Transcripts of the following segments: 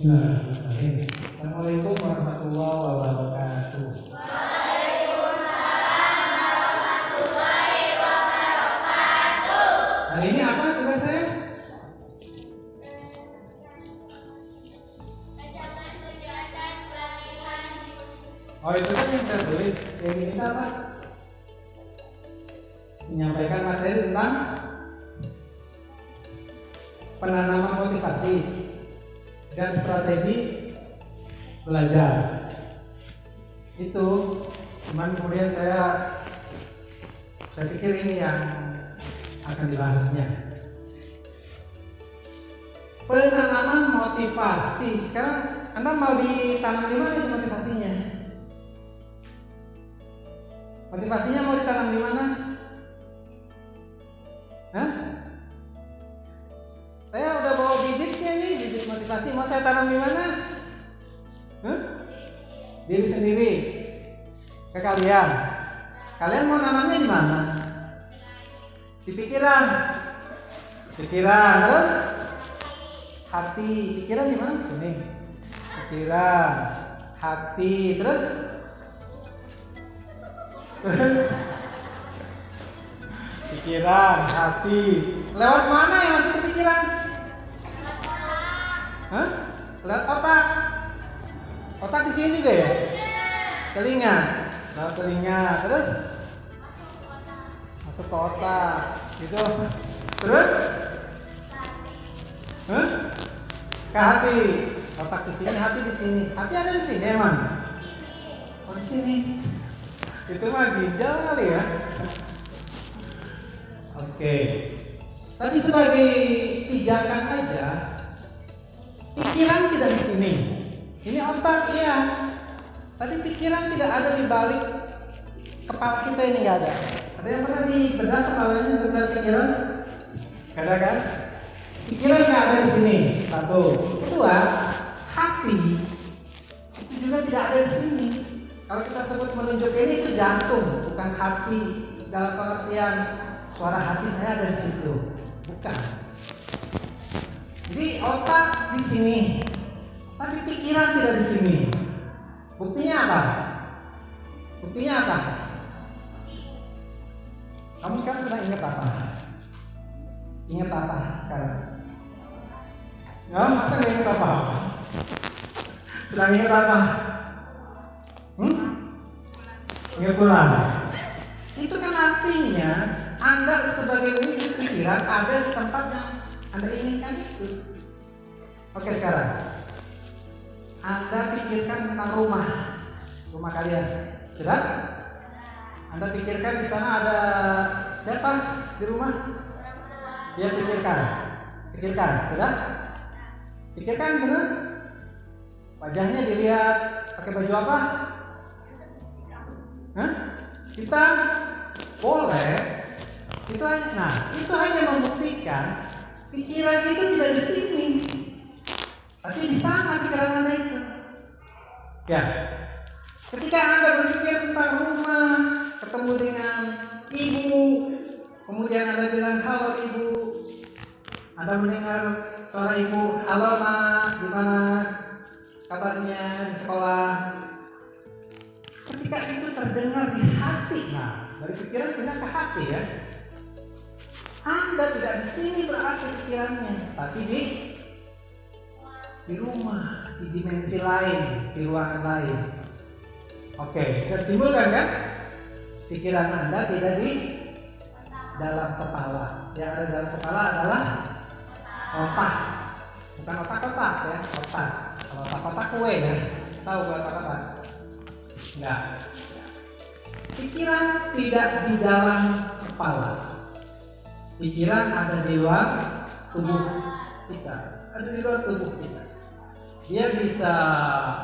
Bismillahirrahmanirrahim. Assalamualaikum warahmatullahi wabarakatuh. Hari ini apa tugas saya? Rancangan kegiatan pelatihan. Oh, itu kan yang saya tulis. Yang kita apa? Menyampaikan materi tentang penanaman motivasi dan strategi belajar. Itu cuman kemudian saya pikir ini yang akan dibahasnya. Penanaman motivasi. Sekarang Anda mau ditanam di mana itu motivasinya? Motivasinya mau ditanam di mana? Hah? Saya udah bawa bibitnya nih, bibit motivasi. Mau saya tanam di mana? Hah? Diri sendiri. Ke kalian. Kalian mau nanamnya di mana? Di pikiran. Pikiran, terus hati. Pikiran di mana? Di sini. Pikiran, hati, terus pikiran, hati. Lewat mana yang masuk ke pikiran? Hah? Lewat otak. Otak di sini juga ya? Telinga. Lewat telinga, terus masuk ke otak. Gitu. Terus? Hah? Ke hati. Otak di sini, hati di sini. Hati ada di sini emang? Oh, di sini. Itu mah ginjal kali ya. Oke. Tapi sebagai pijakan aja, pikiran tidak di sini. Ini otak ya. Tapi pikiran tidak ada di balik kepala kita, ini nggak ada. Ada yang pernah dibedah kepalanya bedah pikiran? Nggak ada kan? Pikiran nggak ada di sini. Satu. Kedua, hati itu juga tidak ada di sini. Kalau kita sebut menunjuk ini itu jantung, bukan hati dalam pengertian suara hati saya ada di situ, bukan. Jadi otak di sini, tapi pikiran tidak di sini. Buktinya apa? Buktinya apa? Kamu sekarang sedang ingat apa? Ingat apa sekarang? Nggak, masa nggak ingat apa? Sedang ingat apa? Ingat pulang. Itu kan artinya Anda sebagai wujud pikiran ada di tempat yang Anda inginkan itu. Oke, sekarang Anda pikirkan tentang rumah kalian. Sudah? Anda pikirkan di sana ada siapa di rumah? Dia pikirkan, sudah? Pikirkan benar? Wajahnya dilihat pakai baju apa? Hah? Kita boleh. Itu hanya membuktikan pikiran itu tidak di sini, tapi di sana pikiran Anda itu. Ya. Ketika Anda berpikir tentang rumah, ketemu dengan ibu, kemudian Anda bilang halo ibu, Anda mendengar suara ibu, halo nak, gimana kabarnya di sekolah? Ketika itu terdengar di hati, dari pikiran pindah ke hati ya. Anda tidak di sini berarti pikirannya, tapi di rumah, di dimensi lain, di ruangan lain. Oke, bisa disimpulkan kan? Pikiran Anda tidak di dalam kepala. Yang ada dalam kepala adalah otak. Bukan otak-otak ya, otak. Kalau otak-otak kue ya, tahu kue otak-otak? Enggak. Pikiran tidak di dalam kepala. Pikiran ada di luar tubuh kita. Ada di luar tubuh kita. Dia bisa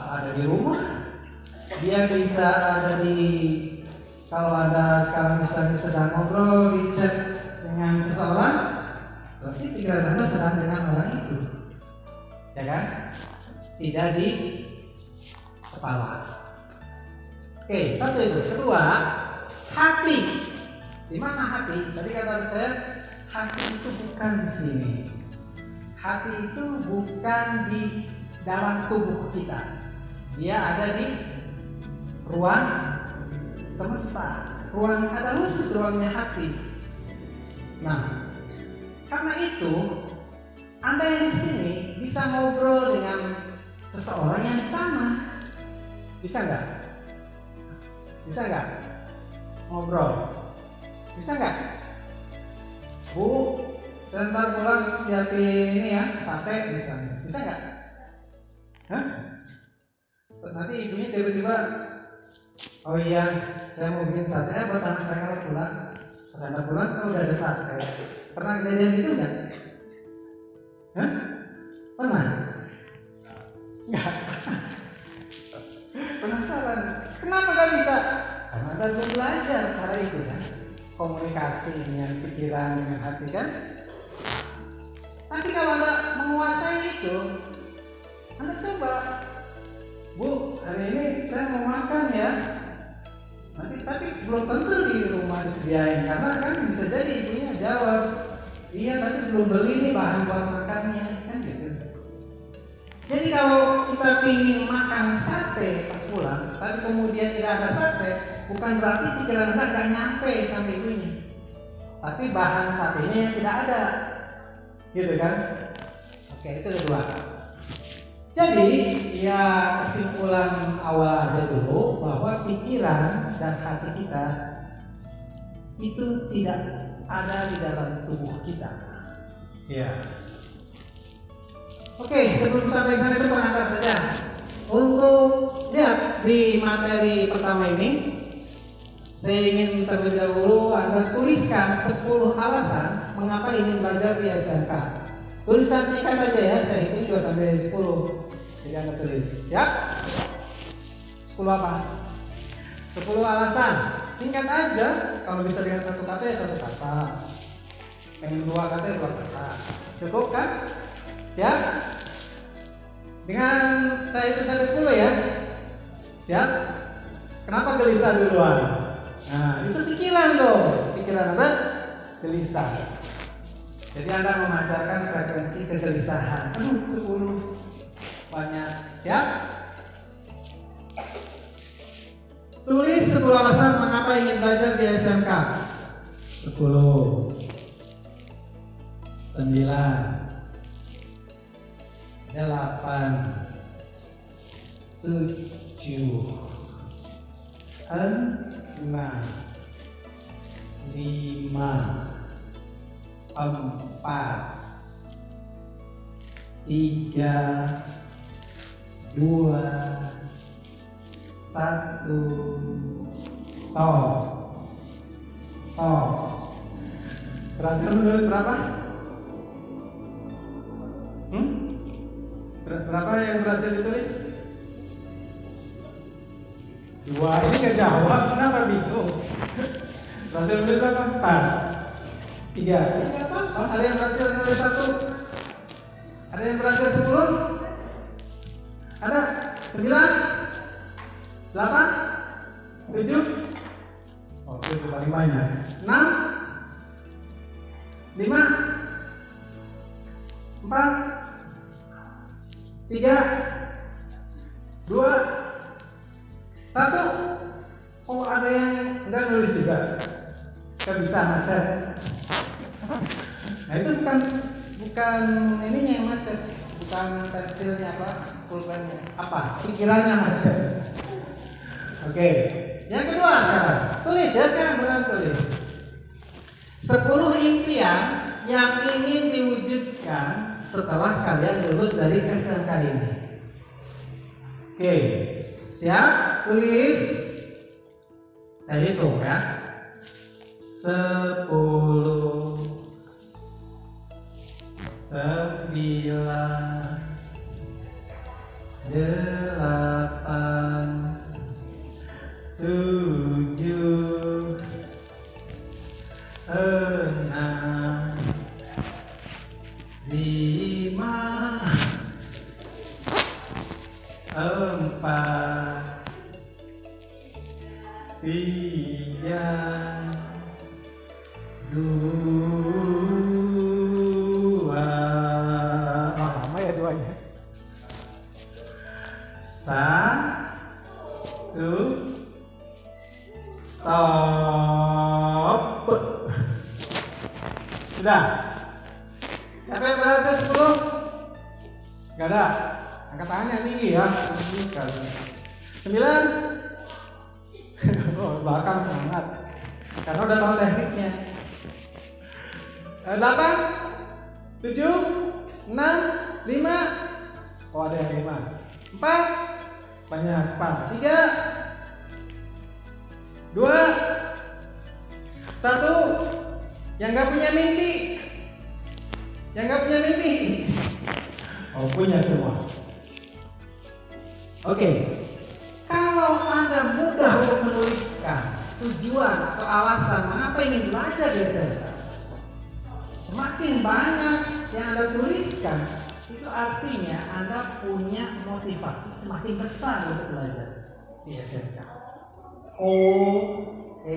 ada di rumah. Dia bisa ada di, kalau ada sekarang misalnya sedang ngobrol di chat dengan seseorang, berarti pikiran Anda sedang dengan orang itu. Ya kan? Tidak di kepala. Oke, satu itu. Kedua, hati. Di mana hati? Tadi kata saya, hati itu bukan di sini. Hati itu bukan di dalam tubuh kita. Dia ada di ruang semesta. Ruang ada khusus ruangnya hati. Nah, karena itu Anda yang di sini bisa ngobrol dengan seseorang yang sama. Bisa nggak? Bisa nggak? Ngobrol. Bisa nggak? Bu, sebentar pulang siapin ini ya, sate misalnya. Bisa nggak? Hah? Nanti ibunya tiba-tiba, oh iya, saya mau bikin sate buat anak saya kalau pulang. Pas Anda pulang, oh udah ada sate. Pernah kejadian itu nggak? Hah? Pernah? Nggak. Penasaran? Kenapa nggak bisa? Karena Anda belum belajar cara itu kan, komunikasi dengan pikiran, dengan hati kan. Tapi kalau Anda menguasai itu, Anda coba, Bu, hari ini saya mau makan ya. Nanti tapi belum tentu di rumah disediain, karena kan bisa jadi ibunya jawab, iya tapi belum beli nih bahan buat makannya, kan gitu. Jadi kalau kita ingin makan sate pas pulang, tapi kemudian tidak ada sate, bukan berarti pikiran Anda nggak nyampe sampai ibunya, tapi bahan satenya yang tidak ada, gitu kan? Oke, itu kedua. Jadi ya kesimpulan awal aja dulu bahwa pikiran dan hati kita itu tidak ada di dalam tubuh kita. Ya. Oke, sebelum sampai sana itu pengantar saja. Untuk lihat di materi pertama ini, saya ingin terlebih dahulu Anda tuliskan 10 alasan mengapa ingin belajar di SMK. Tulisan singkat aja ya, saya hitung juga sampai 10. Jadi Anda tulis, siap? 10 apa? 10 alasan. Singkat aja, kalau bisa dengan satu kata ya satu kata. Pengen 2 kata ya 2 kata. Cukup kan? Siap? Dengan saya hitung sampai 10 ya. Siap? Kenapa gelisah duluan? Nah, itu pikiran tuh. Pikiran Anda gelisah. Jadi Anda memancarkan frekuensi kegelisahan. 10 banyak, ya. Tulis 10 alasan mengapa ingin belajar di SMK. 10, 9, 8, 7, 6, 5, 4, 3, 2, 1, stop. Berhasil menulis berapa? Berapa yang berhasil ditulis? 2. Ini nggak jawab, kenapa bingung? Berhasil menulis berapa? 4, 3. Ya nggak apa-apa. Ada yang berhasil menulis 1? Ada yang berhasil 10? Ada? 9, 8, 7, oh itu paling banyak. 6, 5, 4, 3, 2, 1. Oh ada yang enggak nulis juga. Kita bisa macet. Nah itu bukan ininya yang macet, bukan pensilnya apa, pulpennya apa, pikirannya macet. Oke, yang kedua sekarang, tulis ya sekarang benar tulis. 10 impian yang ingin diwujudkan setelah kalian lulus dari SMK ini. Oke, siap? Tulis. Saya hitung ya. 10, 9, 8, 7, 6, 5, 4, 3, 2. Lama ya 2-nya. Satu. Stop. Sudah. Siapa yang berhasil 10? Gak ada. Angkat tangan yang tinggi ya. Tinggi sekali. 9. Oh, belakang semangat. Karena udah tahu tekniknya. 8, 7, 6, 5. Oh, ada yang 5. 4. Banyak. 4. 3, 2, 1. Yang gak punya mimpi. Yang gak punya mimpi. Oh, punya semua. Oke. Kalau Anda mudah untuk menuliskan tujuan atau alasan mengapa ingin belajar di SMK, semakin banyak yang Anda tuliskan, itu artinya Anda punya motivasi semakin besar untuk belajar di SMK. O-E-I.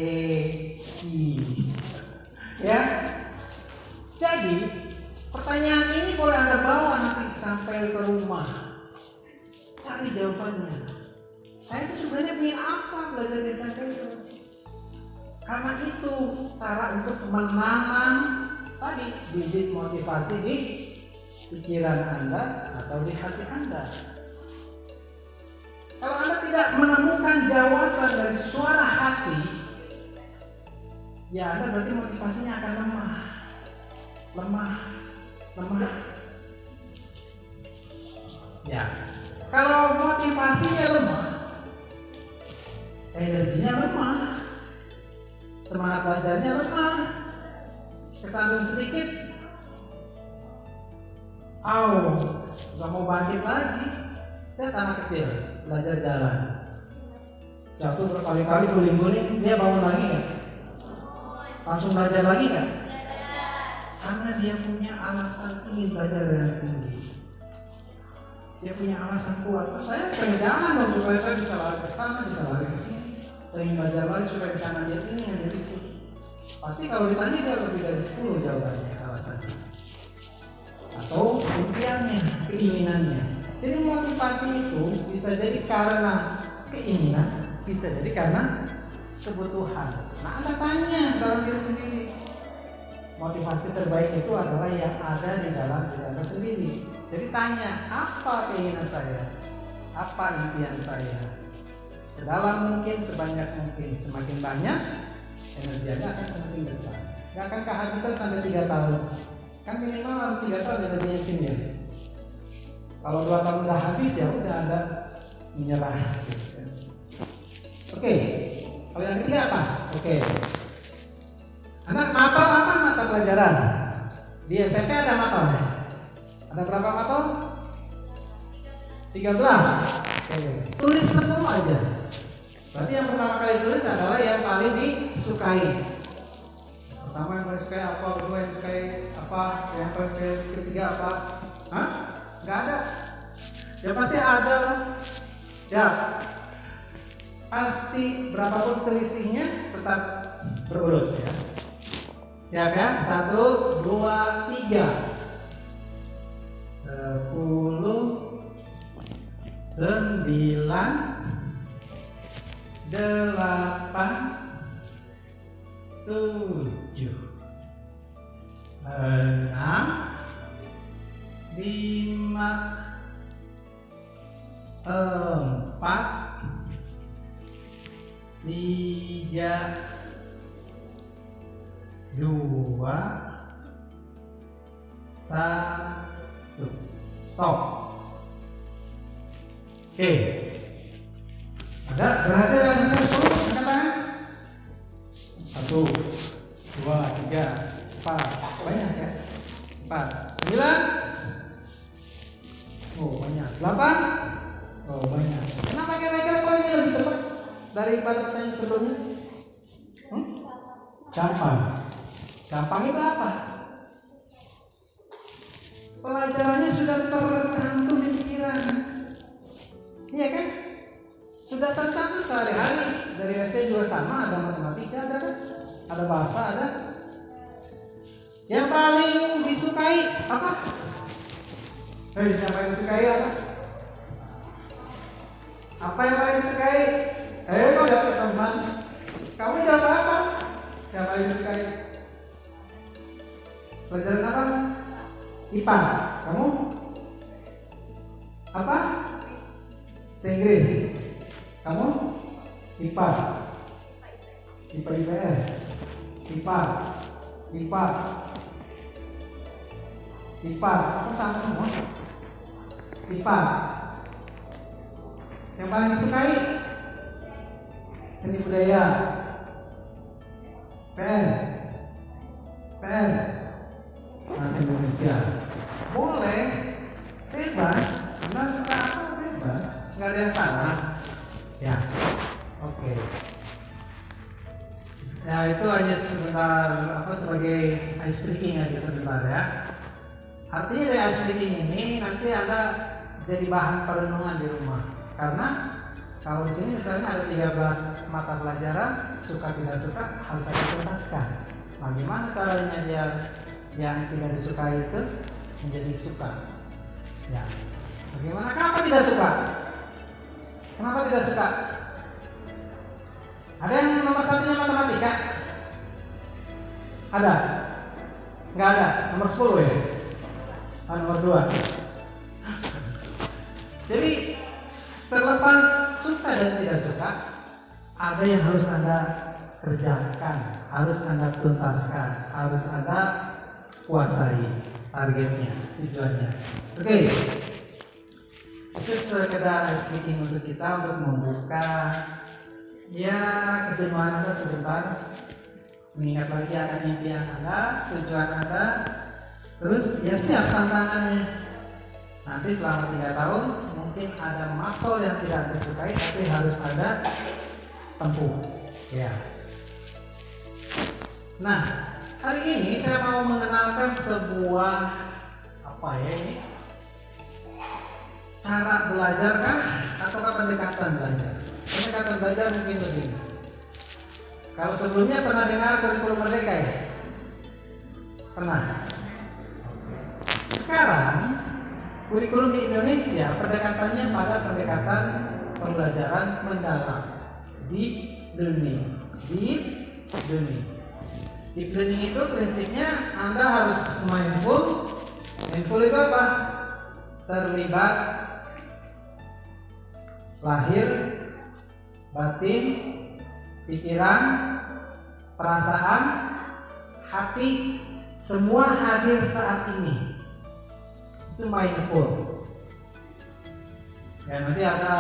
Ya. Jadi, pertanyaan ini boleh Anda bawa nanti sampai ke rumah. Cari jawabannya. Saya itu sebenarnya ingin apa belajar di SMK itu? Karena itu cara untuk menanam tadi bibit motivasi di pikiran Anda atau di hati Anda. Kalau Anda tidak menemukan jawaban dari suara hati, ya Anda berarti motivasinya akan lemah. Ya, kalau motivasinya lemah, energinya lemah, semangat belajarnya lemah, kesandung sedikit, gak mau bangkit lagi. Lihat anak kecil belajar jalan, jatuh berkali-kali, guling-guling, dia bangun lagi nggak? Langsung belajar lagi nggak? Karena dia punya alasan ingin belajar yang tinggi. Dia punya alasan kuat. Saya pengen jalan dong supaya saya bisa lari ke sana, bisa lari ke sini. Saya ingin belajar lagi supaya bisa ngambil ini yang dia itu. Pasti kalau ditanya dia lebih dari 10 jawabannya alasannya. Atau impiannya, keinginannya. Jadi motivasi itu bisa jadi karena keinginan, bisa jadi karena kebutuhan. Nah, Anda tanya dalam diri sendiri. Motivasi terbaik itu adalah yang ada di dalam diri Anda sendiri. Jadi tanya, apa keinginan saya? Apa impian saya? Sedalam mungkin, sebanyak mungkin. Semakin banyak, energi Anda akan semakin besar. Gak akan kehabisan sampai 3 tahun. Kan minimal harus 3 tahun energinya sini ya. Kalau 2 tahun udah habis ya udah Anda menyerah. Oke. Kalau yang ketiga apa? Oke. Anak mapel apa mata pelajaran? Di SMP ada mapel ya? Ada berapa mapel? 13. Oke. Tulis semua aja. Berarti yang pertama kali tulis adalah yang paling disukai. Pertama yang paling disukai apa? Kedua yang disukai apa? Yang paling ketiga apa? Hah? Gak ada. Ya pasti ada lah. Ya. Pasti berapapun selisihnya tetap berurut ya. Siap ya? 1, 2, 3. 10, 9, 8, 7, 6, 5, 4, 3, 2, 1. Stop. Oke. Ada berhasil yang satu? Angkat tangan. 1, 2, 3, 4. Banyak ya? 4, 9. Oh banyak. 8. Oh banyak. Kenapa kira-kira kau ini lebih cepat daripada pertanyaan sebelumnya? Gampang. Gampang itu apa? Pelajarannya sudah tercantum di pikiran. Iya kan? Sudah tercantum sehari-hari. Dari SD juga sama, ada matematika, ada kan? Ada bahasa, ada. Yang paling disukai apa? Yang paling disukai apa? Apa yang paling disukai? Kok jawab teman? Kamu jawab apa? Yang paling disukai? Pelajaran apa? IPA. Kamu? Apa? Bahasa Inggris. Kamu? IPA. IPA IPS. IPA. IPA. IPA. Kamu sama semua? IPA. Yang paling disukai? Seni budaya. PS. PS. Bahasa Indonesia. Boleh. Bebas. Anda suka apa bebas. Nggak ada yang salah. Ya. Oke. Ya itu hanya sebentar sebagai ice breaking aja sebentar ya. Artinya dari ice breaking ini nanti Anda jadi bahan perenungan di rumah. Karena kalau di sini misalnya ada 13 mata pelajaran, suka tidak suka harus ada tuntaskan. Bagaimana caranya biar yang tidak disukai itu menjadi suka? Ya. Bagaimana? Kenapa tidak suka? Kenapa tidak suka? Ada yang nomor satunya matematika? Ada? Nggak ada? Nomor 10 ya? Nomor 2. Jadi terlepas suka dan tidak suka, ada yang harus Anda kerjakan, harus Anda tuntaskan, harus Anda kuasai targetnya, tujuannya. Oke. Itu sekedar speaking untuk kita untuk membuka ya kejenuhan Anda sebentar, mengingat lagi akan impian Anda, tujuan Anda, terus ya siap tantangannya. Nanti selama 3 tahun mungkin ada matkul yang tidak Anda sukai, tapi harus Anda tempuh. Ya. Nah, hari ini saya mau mengenalkan sebuah ini? Cara belajar kah ataukah pendekatan belajar? Pendekatan belajar mungkin lebih. Kalau sebelumnya pernah dengar kurikulum merdeka ya? Pernah. Sekarang kurikulum di Indonesia pendekatannya pada pendekatan pembelajaran mendalam, deep learning. Deep learning. Deep learning itu prinsipnya Anda harus mindful. Mindful itu apa? Terlibat, lahir, batin, pikiran, perasaan, hati, semua hadir saat ini. Itu mindful. Ya, nanti ada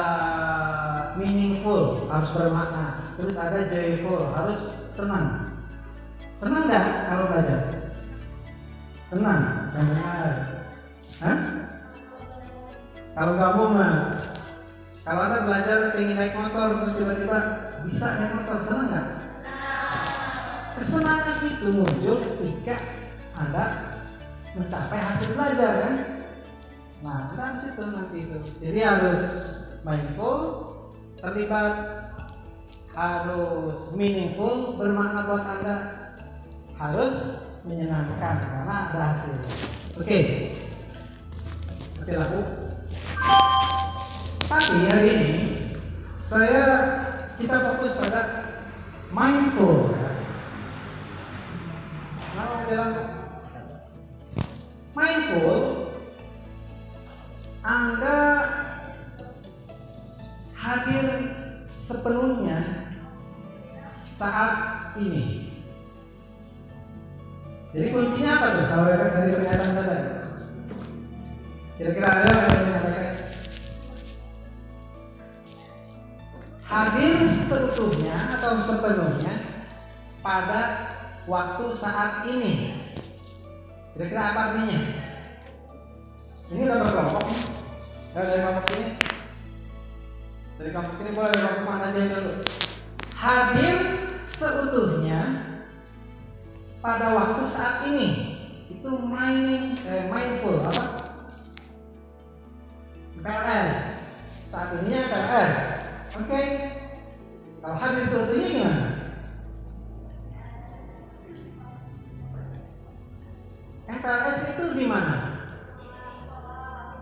meaningful, harus bermakna. Terus ada joyful, harus senang. Senang nggak kalau belajar? Senang, benar. Hah? Kalau kamu mah, kalau Anda belajar ingin naik motor terus tiba-tiba bisa naik motor, senang nggak? Kesenangan itu muncul ketika Anda mencapai hasil belajar kan? Nah, Anda harus itu nanti itu. Jadi harus mindful, terlibat, harus meaningful, bermakna buat Anda, harus menyenangkan karena ada hasil. Oke. Oke laku. Tapi hari ini kita fokus pada mindful. Nama bilang mindful, Anda hadir sepenuhnya saat ini. Jadi kuncinya apa tuh kalau dari pernyataan tadi? Kira-kira ada yang menyampaikan? Hadir seutuhnya atau sepenuhnya pada waktu saat ini. Kira-kira apa artinya? Ini udah berkelompok nih. Dari kelompok ini. Dari kelompok ini boleh dari kelompok mana aja dulu. Hadir seutuhnya pada waktu saat ini. Itu mindful apa? PLS. Saat ini ya PLS. Oke. Kalau hadir seutuhnya gimana? MPLS itu di mana?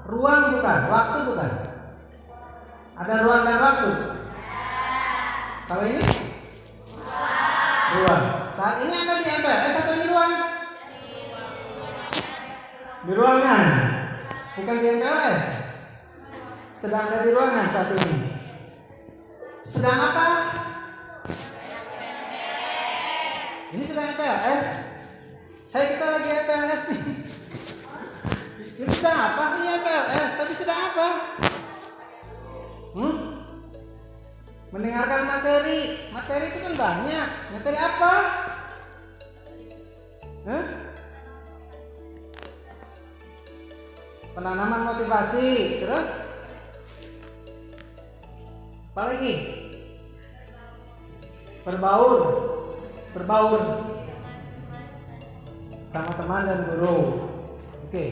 Ruang bukan, waktu bukan. Ada ruang dan waktu? Kalau ini? Ruang. Saat ini Anda di MPLS atau di ruang? Di ruangan. Bukan di MPLS. Sedang ada di ruangan saat ini. Sedang apa? Ini sedang MPLS. Hai, kita lagi MPLS nih. Ini sedang apa? Ini MPLS, tapi sedang apa? Mendengarkan materi. Materi itu kan banyak. Materi apa? Penanaman motivasi. Terus? Apa lagi? Berbaur sama teman dan guru. Oke.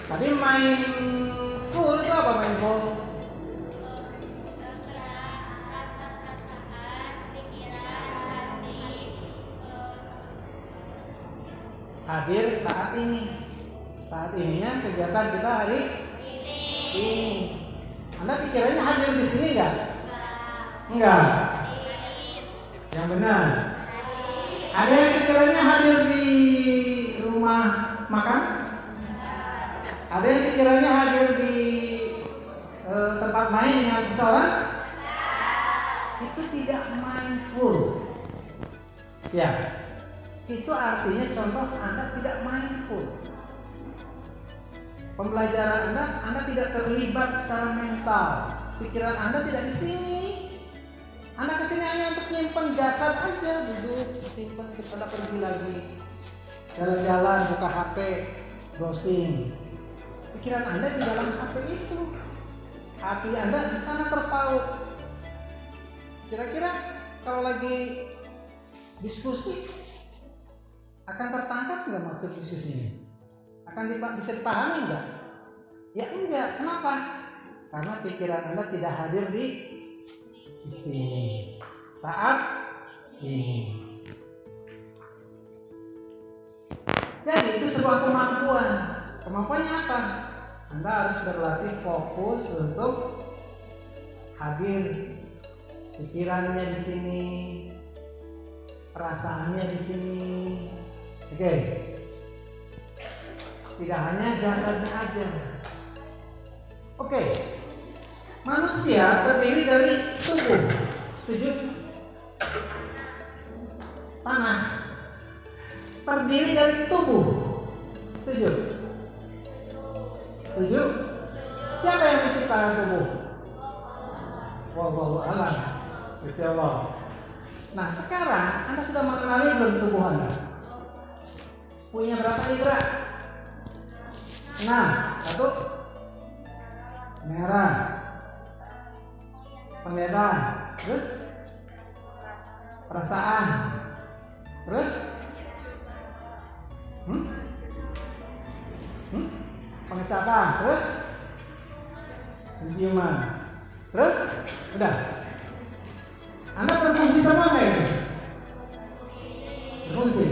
Tadi mindful itu apa mindful? Hadir saat ini. Saat ininya kegiatan kita hari ini. Anda pikirannya hadir di sini enggak? Enggak. Yang benar. Ada yang pikirannya hadir di rumah makan? Ada yang pikirannya hadir di tempat main dengan seseorang? Itu tidak mindful. Ya. Itu artinya contoh Anda tidak mindful. Pembelajaran Anda tidak terlibat secara mental. Pikiran Anda tidak di sini. Anda kesini hanya untuk nyimpen jasad aja, duduk, simpan, kita pergi lagi. Jalan-jalan, buka HP, browsing. Pikiran Anda di dalam HP itu. Hati Anda di sana terpaut. Kira-kira kalau lagi diskusi, akan tertangkap nggak maksud diskusinya? Akan bisa dipahami nggak? Ya enggak. Kenapa? Karena pikiran Anda tidak hadir di sini saat ini. Jadi itu sebuah kemampuan. Kemampuannya apa? Anda harus berlatih fokus untuk hadir. Pikirannya di sini, perasaannya di sini. Oke. Tidak hanya jasadnya aja. Oke. Manusia terdiri dari tubuh. Setuju? Tanah. Terdiri dari tubuh. Setuju? Setuju? Siapa yang menciptakan tubuh? Wallahu a'lam. Gusti Allah. Nah, sekarang Anda sudah mengenali belum tubuh Anda? Punya berapa indera? 6. 1. Merah. Penglihatan. Terus? Perasaan. Terus? Pengecapan. Terus? Penciuman. Terus? Udah. Anda berfungsi sama nggak ini? Berfungsi.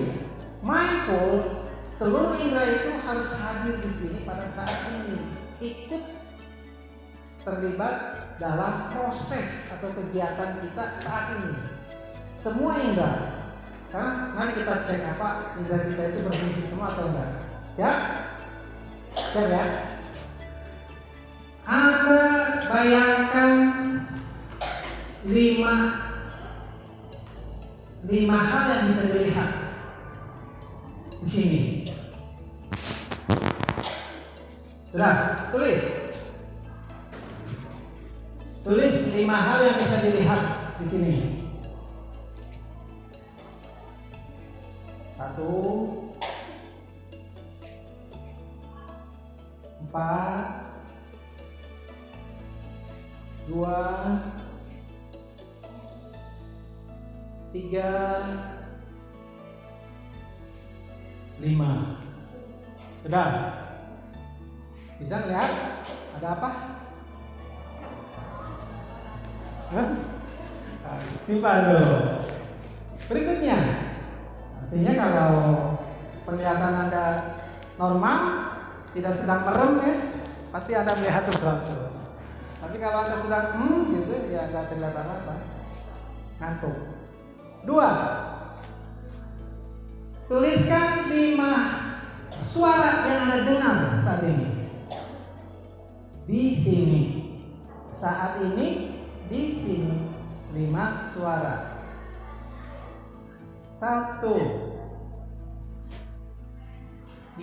Mindful, seluruh indera itu harus hadir di sini pada saat ini. Ikut terlibat dalam proses atau kegiatan kita saat ini. Semua indera. Sekarang mari kita cek apa indera kita itu berfungsi semua atau enggak. Siap? Siap ya? Anda bayangkan 5 hal yang bisa dilihat di sini. Sudah, tulis. Tulis 5 hal yang bisa dilihat di sini. 1, 4, 2, 3, 5. Sudah? Bisa lihat? Ada apa? Simpan dulu. Berikutnya, artinya kalau penglihatan Anda normal, tidak sedang merem ya, pasti Anda melihat sesuatu. Tapi kalau Anda sedang gitu ya nggak kelihatan apa. Ngantuk. 2. Tuliskan 5 suara yang Anda dengar saat ini. Di sini. Saat ini di sini 5 suara. 1, 5,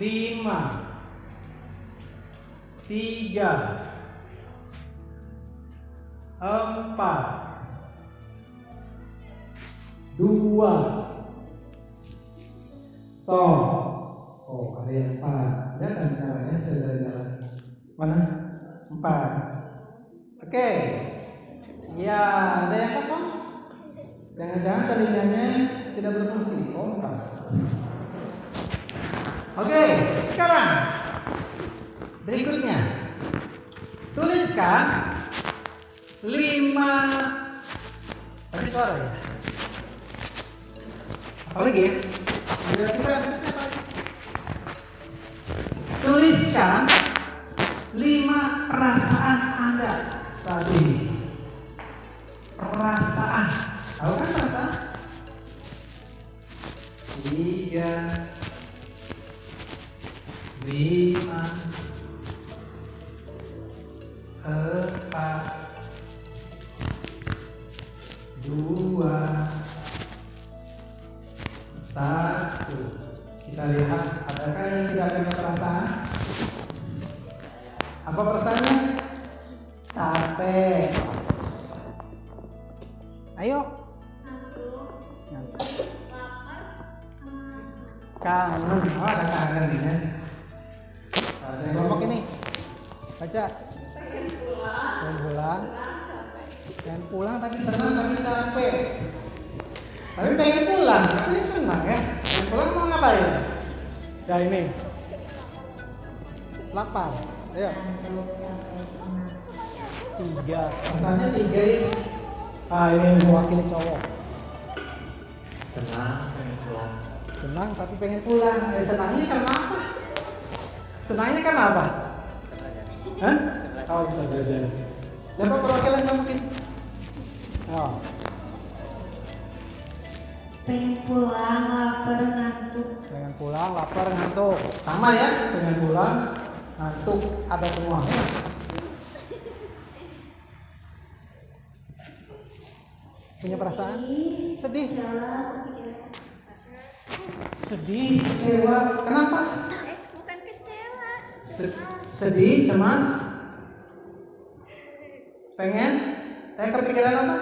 3, 4, 2, stop. Oh, ada yang 4. Lihat kan caranya saya jalan. Mana? 4. Oke. Ya, ada yang kosong? Jangan-jangan telinganya tidak berfungsi. Oh, 4. Oke, sekarang berikutnya tuliskan 5 tadi suara ya. Apalagi ya? Tuliskan 5 perasaan Anda saat ini. Perasaan. Tahu kan perasaan? 3, 5, 4, 2, 1. Kita lihat adakah yang tidak punya perasaan? Apa perasaannya? Capek. Ayo. Ngantuk, lapar, Kangen. Oh, ada kangen nih kan? Ada yang kelompok ini. Baca. pengen pulang, Pengen pulang. capek. Pengen pulang tapi senang tapi capek. Tapi pengen pulang, tapi senang ya. Pengen pulang mau ngapain? Ya ini. Lapar. Ayo. 3. Pertanyaannya 3 ini. Ini mewakili cowok. Senang pengen pulang. Senang tapi pengen pulang. Senangnya karena apa? Senangnya karena apa? Hah? Oh, bisa belajar. Siapa perwakilannya mungkin? Oh. Pengen pulang, lapar, ngantuk. Pengen pulang, lapar, ngantuk. Sama ya, pengen pulang, ngantuk, ada semua. Punya perasaan? Sedih. Sedih, kecewa. Kenapa? Bukan kecewa. Sedih, cemas. Pengen? Kepikiran apa?